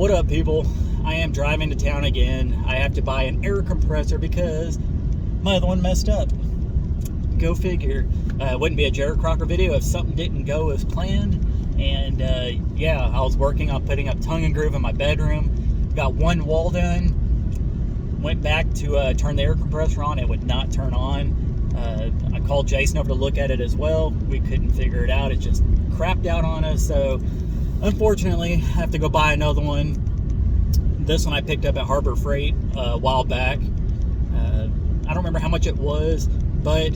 What up, people? I am driving to town again. I have to buy an air compressor because my other one messed up. Go figure. It wouldn't be a Jared Crocker video if something didn't go as planned. And yeah, I was working on putting up tongue and groove in my bedroom. Got one wall done. Went back to turn the air compressor on. It would not turn on. I called Jason over to look at it as well. We couldn't figure it out. It just crapped out on us. So unfortunately, I have to go buy another one. This one I picked up at Harbor Freight a while back. I don't remember how much it was, but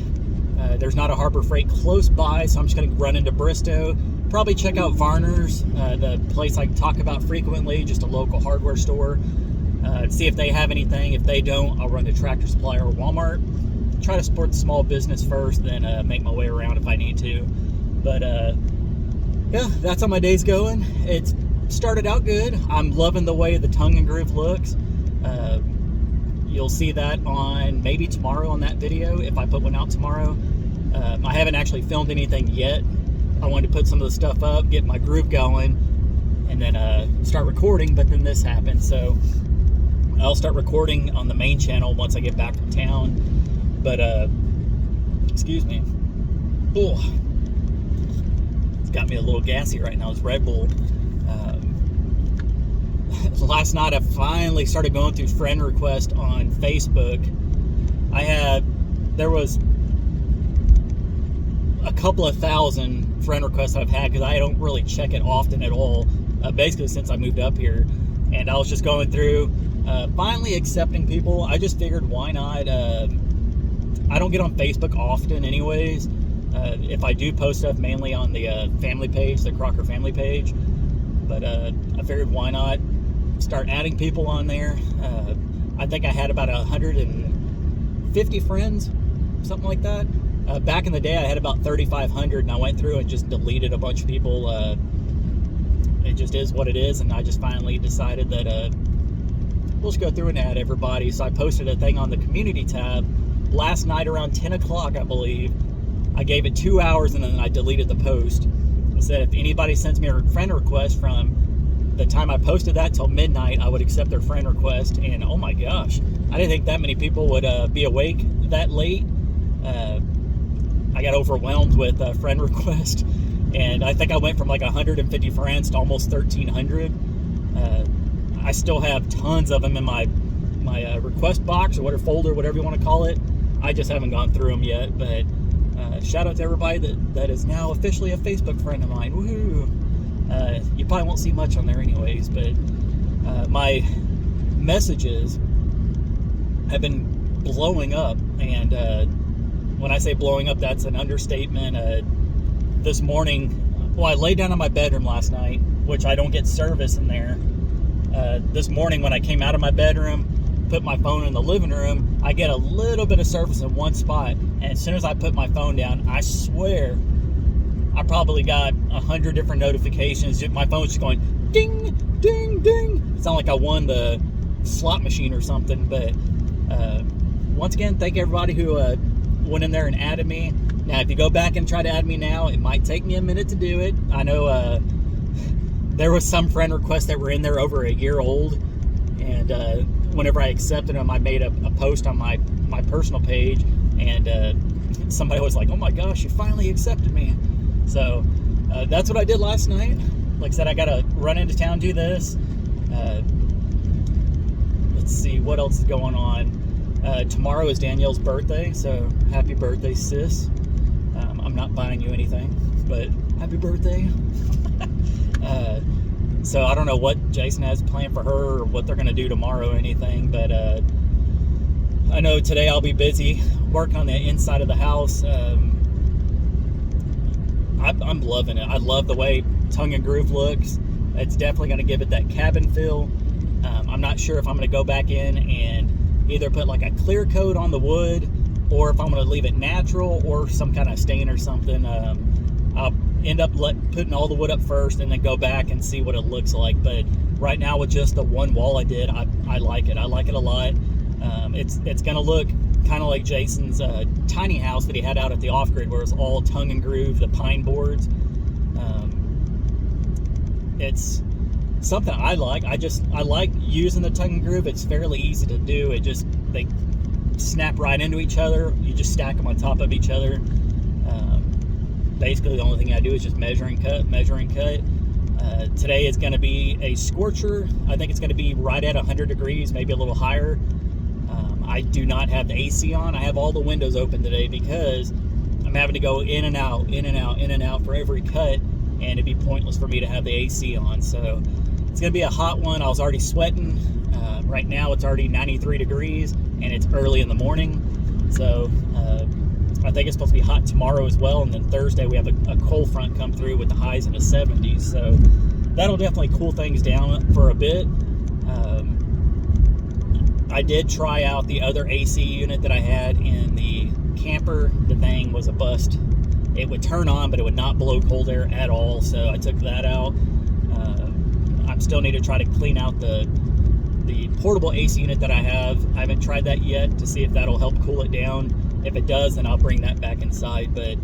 there's not a Harbor Freight close by, so I'm just going to run into Bristow. Probably check out Varner's, the place I talk about frequently, just a local hardware store. See if they have anything. If they don't, I'll run to Tractor Supply or Walmart. Try to support the small business first, then make my way around if I need to. But yeah, that's how my day's going. It's started out good. I'm loving the way the tongue and groove looks. You'll see that on maybe tomorrow on that video, if I put one out tomorrow. I haven't actually filmed anything yet. I wanted to put some of the stuff up, get my groove going, and then start recording, but then this happened. So I'll start recording on the main channel once I get back from town. But excuse me. Oh, it's got me a little gassy right now. It's Red Bull. Last night I finally started going through friend requests on Facebook. There was a couple of thousand friend requests I've had because I don't really check it often at all, basically since I moved up here. And I was just going through, finally accepting people. I just figured, why not? I don't get on Facebook often anyways. If I do post stuff, mainly on the family page, the Crocker family page. But I figured, why not start adding people on there. I think I had about 150 friends, something like that. Back in the day, I had about 3,500, and I went through and just deleted a bunch of people. It just is what it is, and I just finally decided that we'll just go through and add everybody. So I posted a thing on the community tab last night around 10 o'clock, I believe. I gave it 2 hours, and then I deleted the post. I said if anybody sends me a friend request from the time I posted that till midnight, I would accept their friend request. And oh my gosh, I didn't think that many people would be awake that late. I got overwhelmed with friend requests, and I think I went from like 150 friends to almost 1,300. I still have tons of them in my request box or whatever folder, whatever you want to call it. I just haven't gone through them yet. But shout out to everybody that is now officially a Facebook friend of mine. Woohoo! You probably won't see much on there anyways, but my messages have been blowing up, and when I say blowing up, that's an understatement. This morning, well, I laid down in my bedroom last night, which I don't get service in there. This morning when I came out of my bedroom, put my phone in the living room, I get a little bit of service in one spot, and as soon as I put my phone down, I swear I probably got 100 different notifications. My phone's just going ding, ding, ding. It sounded like I won the slot machine or something. But once again, thank everybody who went in there and added me. Now, if you go back and try to add me now, it might take me a minute to do it. I know there was some friend requests that were in there over a year old. And whenever I accepted them, I made a post on my personal page. And somebody was like, oh my gosh, you finally accepted me. So that's what I did last night. Like I said, I got to run into town, do this. Let's see, what else is going on? Tomorrow is Danielle's birthday, so happy birthday, sis. I'm not buying you anything, but happy birthday. So I don't know what Jason has planned for her or what they're going to do tomorrow or anything, but I know today I'll be busy working on the inside of the house. I'm loving it. I love the way tongue and groove looks. It's definitely going to give it that cabin feel. I'm not sure if I'm going to go back in and either put like a clear coat on the wood, or if I'm going to leave it natural or some kind of stain or something. I'll end up putting all the wood up first and then go back and see what it looks like. But right now, with just the one wall I did, I like it. I like it a lot. It's going to look kind of like Jason's tiny house that he had out at the off-grid, where it's all tongue and groove, the pine boards. It's something I like. I like using the tongue and groove. It's fairly easy to do. They snap right into each other. You just stack them on top of each other. Basically, the only thing I do is just measure and cut. Today is going to be a scorcher. I think it's going to be right at 100 degrees, maybe a little higher. I do not have the AC on. I have all the windows open today because I'm having to go in and out, in and out, in and out for every cut, and it'd be pointless for me to have the AC on. So it's going to be a hot one. I was already sweating. Right now it's already 93 degrees, and it's early in the morning. So I think it's supposed to be hot tomorrow as well, and then Thursday we have a cold front come through with the highs in the 70s. So that'll definitely cool things down for a bit. I did try out the other AC unit that I had in the camper. The thing was a bust. It would turn on, but it would not blow cold air at all, so I took that out. I still need to try to clean out the portable AC unit that I have. I haven't tried that yet to see if that'll help cool it down. If it does, then I'll bring that back inside. But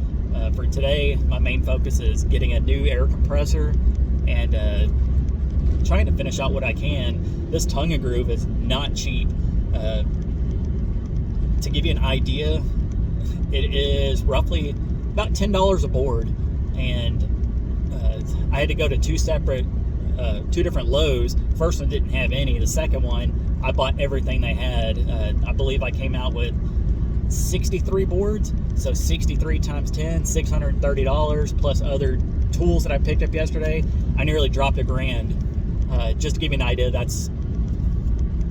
for today, my main focus is getting a new air compressor and trying to finish out what I can. This tongue and groove is not cheap. To give you an idea, it is roughly about $10 a board, and I had to go to two different Lowe's. First one didn't have any. The second one, I bought everything they had. I believe I came out with 63 boards, so 63 times 10, $630, plus other tools that I picked up yesterday. I nearly dropped $1,000. Just to give you an idea, that's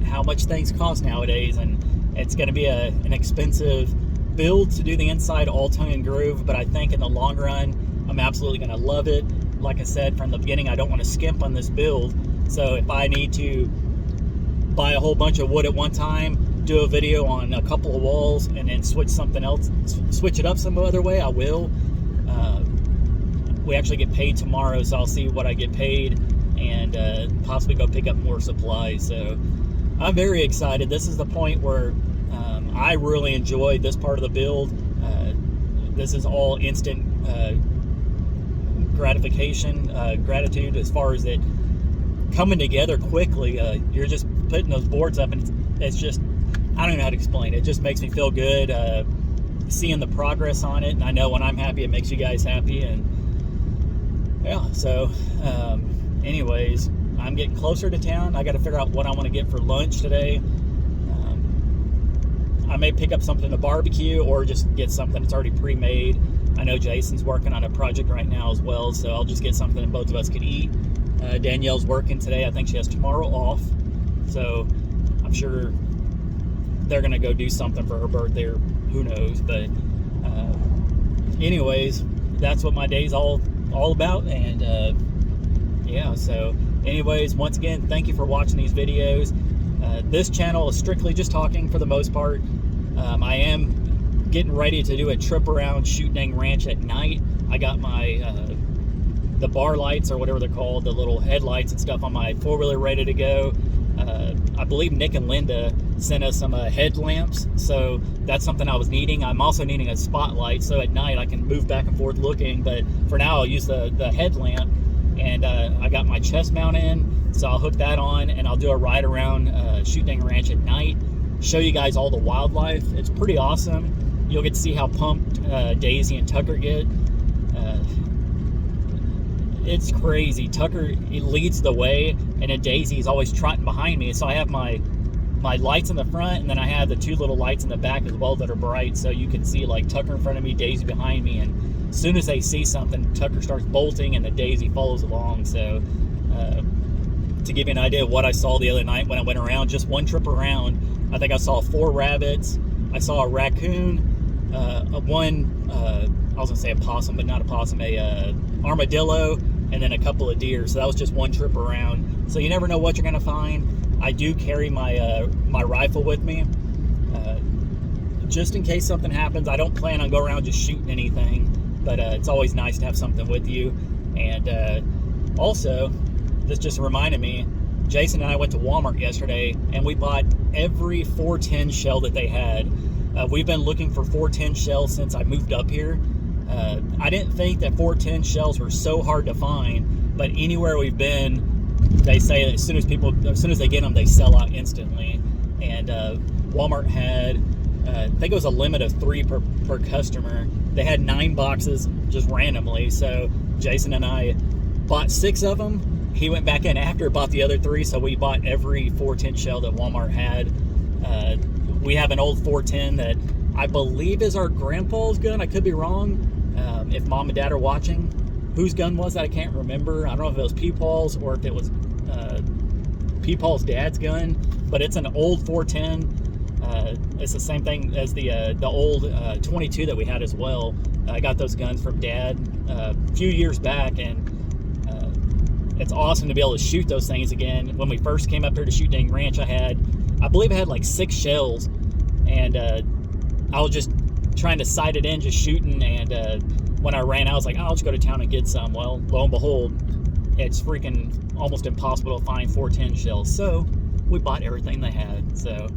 how much things cost nowadays, and it's going to be an expensive build to do the inside all tongue and groove, but I think in the long run I'm absolutely going to love it. Like I said from the beginning, I don't want to skimp on this build, so if I need to buy a whole bunch of wood at one time, do a video on a couple of walls, and then switch it up some other way, I will. We actually get paid tomorrow, so I'll see what I get paid and possibly go pick up more supplies. So I'm very excited. This is the point where I really enjoyed this part of the build. This is all instant gratitude as far as it coming together quickly. You're just putting those boards up, and it's just, I don't know how to explain it. It just makes me feel good seeing the progress on it, and I know when I'm happy, it makes you guys happy. And yeah, so anyways, I'm getting closer to town. I got to figure out what I want to get for lunch today. I may pick up something to barbecue or just get something that's already pre-made. I know Jason's working on a project right now as well, so I'll just get something that both of us could eat. Danielle's working today. I think she has tomorrow off, so I'm sure they're going to go do something for her birthday, or who knows. But anyways, that's what my day's all about. And yeah, so anyways, once again, thank you for watching these videos. This channel is strictly just talking for the most part. I am getting ready to do a trip around Shooting Ranch at night. I got my the bar lights, or whatever they're called, the little headlights and stuff on my four-wheeler ready to go. I believe Nick and Linda sent us some headlamps, so that's something I was needing. I'm also needing a spotlight, so at night I can move back and forth looking, but for now I'll use the headlamp. And I got my chest mount in, so I'll hook that on, and I'll do a ride around Shooting Ranch at night, show you guys all the wildlife. It's pretty awesome. You'll get to see how pumped Daisy and Tucker get. It's crazy. Tucker, he leads the way, and then Daisy's always trotting behind me. So I have my lights in the front, and then I have the two little lights in the back as well that are bright, so you can see like Tucker in front of me, Daisy behind me, and as soon as they see something, Tucker starts bolting and the Daisy follows along. So to give you an idea of what I saw the other night when I went around, just one trip around, I think I saw 4 rabbits, I saw a raccoon, I was going to say a possum, but not a possum, a armadillo, and then a couple of deer. So that was just one trip around. So you never know what you're going to find. I do carry my my rifle with me, just in case something happens. I don't plan on going around just shooting anything, but it's always nice to have something with you. And also, this just reminded me, Jason and I went to Walmart yesterday, and we bought every 410 shell that they had. We've been looking for 410 shells since I moved up here. I didn't think that 410 shells were so hard to find, but anywhere we've been, they say that as soon as they get them, they sell out instantly. And Walmart had, I think it was a limit of 3 per customer. They had 9 boxes just randomly. So Jason and I bought 6 of them. He went back in after, bought the other 3. So we bought every 410 shell that Walmart had. We have an old 410 that I believe is our grandpa's gun. I could be wrong. If mom and dad are watching, whose gun was that? I can't remember. I don't know if it was Peepaw's or if it was Peepaw's dad's gun, but it's an old 410. It's the same thing as the old 22 that we had as well. I got those guns from Dad a few years back, and it's awesome to be able to shoot those things again. When we first came up here to shoot Dang Ranch, I believe I had like 6 shells, and I was just trying to sight it in, just shooting, and when I ran out, I was like, oh, I'll just go to town and get some. Well, lo and behold, it's freaking almost impossible to find 410 shells, so we bought everything they had. So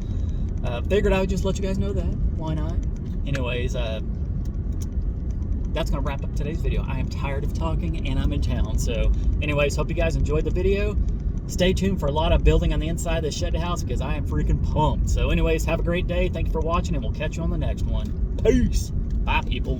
figured I would just let you guys know that. Why not? Anyways, that's gonna wrap up today's video. I am tired of talking and I'm in town. So anyways, hope you guys enjoyed the video. Stay tuned for a lot of building on the inside of the shed house because I am freaking pumped. So anyways, have a great day. Thank you for watching, and we'll catch you on the next one. Peace. Bye, people.